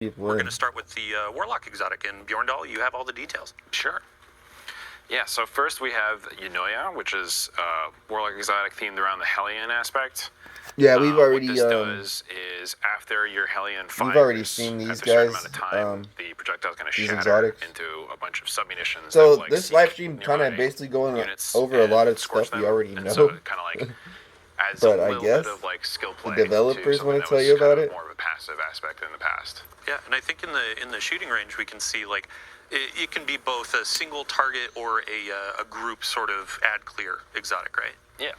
We're going to start with the Warlock exotic, and Bjorndal, you have all the details. Sure. Yeah, so first we have Yunoya, which is Warlock exotic themed around the Hellion aspect. Yeah, we've already. What this does is after your Hellion fires, we've already seen these after a certain guys. Amount of time, the projectile is going to shatter exotics. into a bunch of submunitions. So that, like, this live stream kind of basically going over a lot of stuff we already know. So kind of like adds but a I little guess bit of like skill play the developers want to tell you about it. More of a passive aspect in the past. Yeah, and I think in the shooting range we can see like it can be both a single target or a group sort of ad clear exotic, right? Yeah.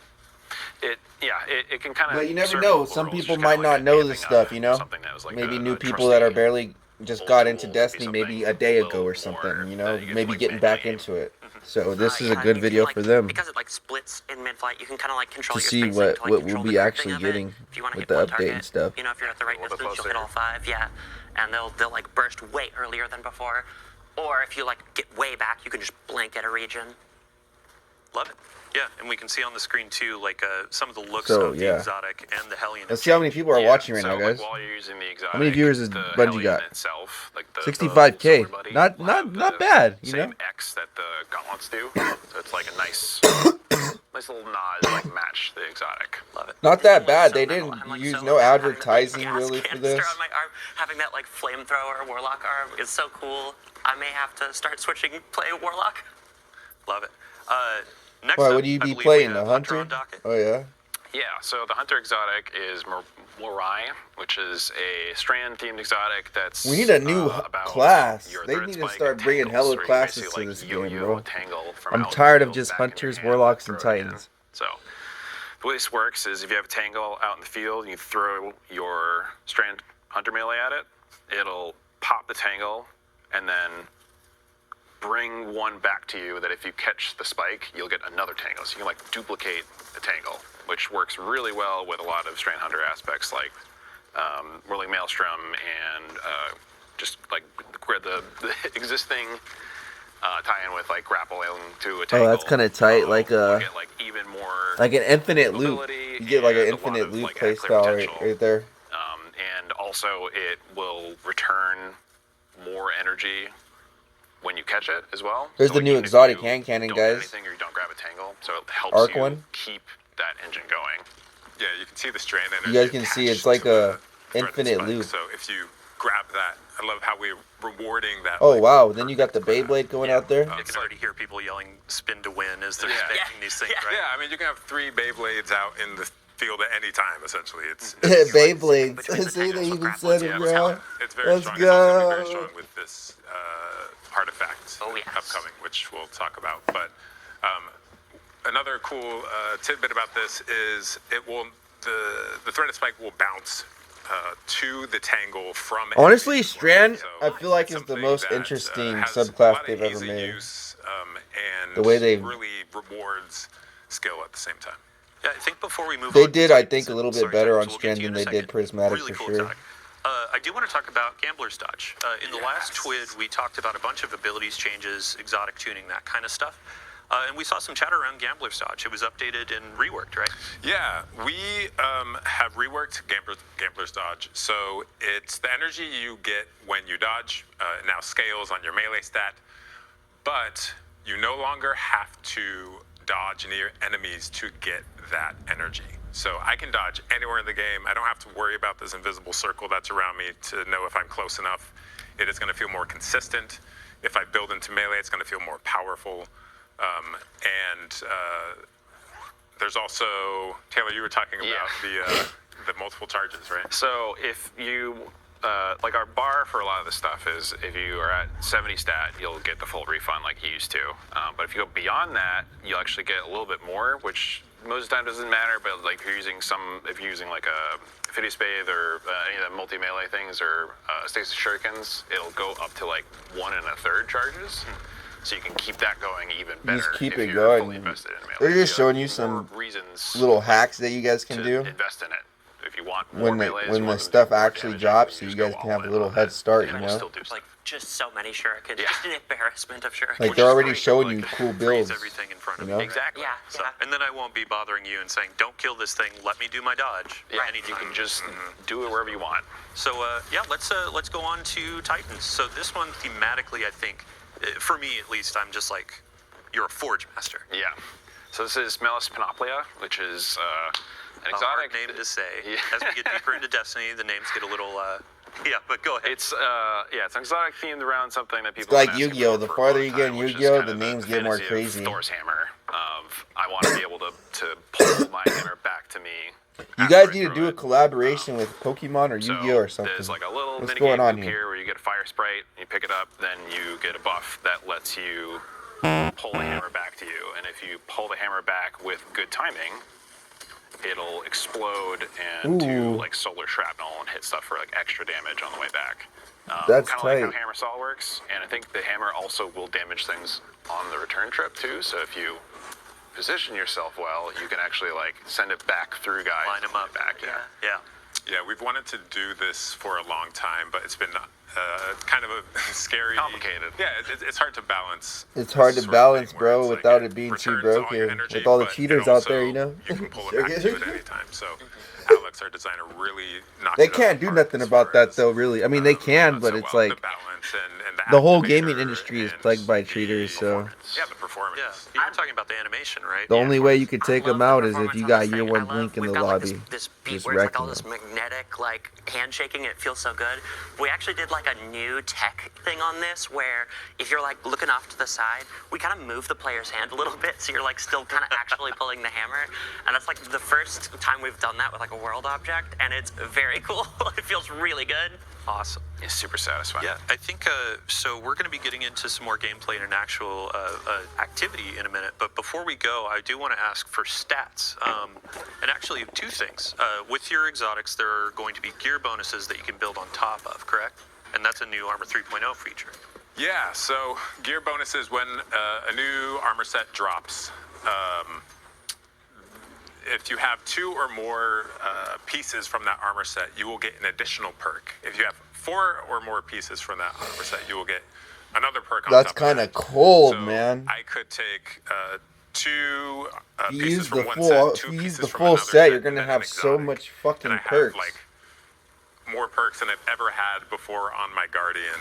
It can kind of. But you never know. Some people might not know this stuff, you know. Like maybe new people that are barely just got into Destiny maybe a day ago or something, you know, maybe getting back into it. So this is a good video for them because it like splits in mid-flight. You can kind of like control to your see spacing what we'll be actually getting with the update and stuff. You know, if you're at the right distance, you'll hit all 5. Yeah, and they'll like burst way earlier than before. Or if you like get way back, you can just blanket a region. Love it. Yeah, and we can see on the screen too, like some of the looks of the exotic and the Hellion. Let's see how many people are watching right now, guys. Like, while you're using the exotic, how many viewers has Bungie got? Itself, like 65K. Not bad, you know. Same X that the gauntlets do. So it's like a nice little nod, like match the exotic. Love it. Not that bad. They didn't use no advertising really for this. On my arm, having that like flamethrower warlock arm is so cool. I may have to start switching play warlock. Love it. Next Why up, would you be playing the hunter? Oh yeah. Yeah, so the hunter exotic is Morai, which is a strand-themed exotic that's. We need a new class. They need to start bringing hella classes to this game, bro. I'm tired of just hunters, warlocks, and titans. So the way this works is if you have a tangle out in the field, you throw your strand hunter melee at it, it'll pop the tangle, and then bring one back to you that if you catch the spike, you'll get another tangle. So you can like duplicate the tangle, which works really well with a lot of Strand Hunter aspects like Whirling Maelstrom and just like the existing tie-in with like grappling to a tangle. Oh, that's kind of tight. Like get, like even more like an infinite loop. You get like an infinite loop playstyle right there. And also it will return more energy when you catch it as well. There's the new exotic hand cannon, guys. Anything or you don't grab a tangle, so it helps you keep that engine going. Yeah, you can see the strand energy. You guys can see it's like a infinite loop. So if you grab that, I love how we're rewarding that. Oh wow! Then you got the Beyblade going out there. You can already hear people yelling "spin to win" as they're spamming these things, right? Yeah, I mean you can have 3 Beyblades out in the field at any time. Essentially, it's Beyblades. See, they even said it, bro. It's very strong. It's also very strong with this artifact upcoming, which we'll talk about. But another cool tidbit about this is it will the threaded spike will bounce to the tangle from. Honestly, Strand, I feel like is the most interesting subclass they've ever made. And the way they really rewards skill at the same time. Yeah, I think before we move on, they did, I think, a little bit better on Strand than they did Prismatic really for cool sure. Exotic. I do want to talk about Gambler's Dodge. In the last TWID, we talked about a bunch of abilities changes, exotic tuning, that kind of stuff. And we saw some chatter around Gambler's Dodge. It was updated and reworked, right? Yeah, we have reworked Gambler's Dodge. So it's the energy you get when you dodge. It now scales on your melee stat. But you no longer have to dodge near enemies to get that energy. So I can dodge anywhere in the game. I don't have to worry about this invisible circle that's around me to know if I'm close enough. It is going to feel more consistent. If I build into melee, it's going to feel more powerful. There's also, Taylor, you were talking about the multiple charges, right? So if you, like our bar for a lot of this stuff is if you are at 70 stat, you'll get the full refund like you used to. But if you go beyond that, you'll actually get a little bit more, which most of the time doesn't matter. But like if you're using like a Phidias Bathe or any of the multi-melee things or Stasis Shurikens, it'll go up to like 1 1/3 charges. So you can keep that going even better. Just keep if it you're going. fully invested in melee. They're just showing you some little hacks that you guys can do. Invest in it. If you want more when the stuff actually drops, so you guys can have a little head start, you know. Like just so many shurikens. Yeah. Just an embarrassment of shurikens. Like Which they're is already great. showing Like, you cool freeze builds. everything in front of you know? you. Exactly. Yeah, So, yeah. and then I won't be bothering you and saying, "Don't kill this thing. Let me do my dodge." Yeah, anytime. you can just do it wherever you want. So yeah, let's go on to Titans. So this one thematically, I think, for me at least, I'm just like, you're a Forge Master. Yeah. So this is Melis Panoplia, which is an A hard exotic name to say. Yeah. As we get deeper into Destiny, the names get a little. Yeah, but go ahead. It's it's an exotic themed around something that people. It's like have been asking Yu-Gi-Oh! for The for a farther long you get in time, which is Yu-Gi-Oh! kind the of names get more fantasy of crazy. Thor's hammer. I want to be able to pull my hammer back to me. You after guys I need to throw do a it. collaboration with Pokemon or Yu-Gi-Oh! Or something. There's like a little What's mini going game on loop here? here where you get a fire sprite, you pick it up, then you get a buff that lets you pull the hammer back to you. And if you pull the hammer back with good timing, it'll explode and do Ooh. like solar shrapnel and hit stuff for like extra damage on the way back. That's kind of like how tight. hammer saw works, and I think the hammer also will damage things on the return trip too. So if you position yourself well, you can actually like send it back through guys. Line 'em up. back. Yeah. Yeah. Yeah, we've wanted to do this for a long time, but it's been kind of a scary, Complicated. Yeah, it's hard to balance. It's hard to this sort of balance, thing where bro, it's like without it being too returns all broken. your energy, With all the but it cheaters out there, also- you know? you can pull it back to you at any time. So Alex, our designer, really knocked They it out can't of the do park nothing as about far that as, though, really. I mean, they can, but so it's well, like the balance and the whole activator gaming industry is and plagued by the cheaters, so performance. Yeah, the performance. Yeah. You're talking about the animation, right? the Yeah. only way you could take I love them the out is if performance you on got this Year thing. 1 I love- Blink in we've the got, lobby. Like this beat Just where it's like wrecking all this them. magnetic like handshaking. It feels so good. We actually did like a new tech thing on this where if you're like looking off to the side, we kind of move the player's hand a little bit, so you're like still kind of actually pulling the hammer. And that's like the first time we've done that with like a world object, and it's very cool. It feels really good. Awesome. It's super satisfying. Yeah, I think so. We're going to be getting into some more gameplay and an actual activity in a minute. But before we go, I do want to ask for stats. And actually, two things. With your exotics, there are going to be gear bonuses that you can build on top of, correct? And that's a new Armor 3.0 feature. Yeah, so gear bonuses when a new armor set drops. If you have 2 or more pieces from that armor set, you will get an additional perk. If you have 4 or more pieces from that armor set, you will get another perk on That's top of kind that. of cold, So man. I could take 2 If you pieces use from the one full, set, if 2 you use pieces the from full another set, you're and gonna then an have so exotic. much And fucking I have perks. like more perks than I've ever had before on my Guardian,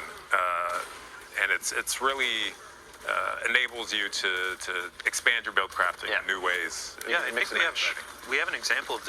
and it's really enables you to expand your build crafting Yeah. in new ways. Yeah, I makes think it nice. we have an example of this.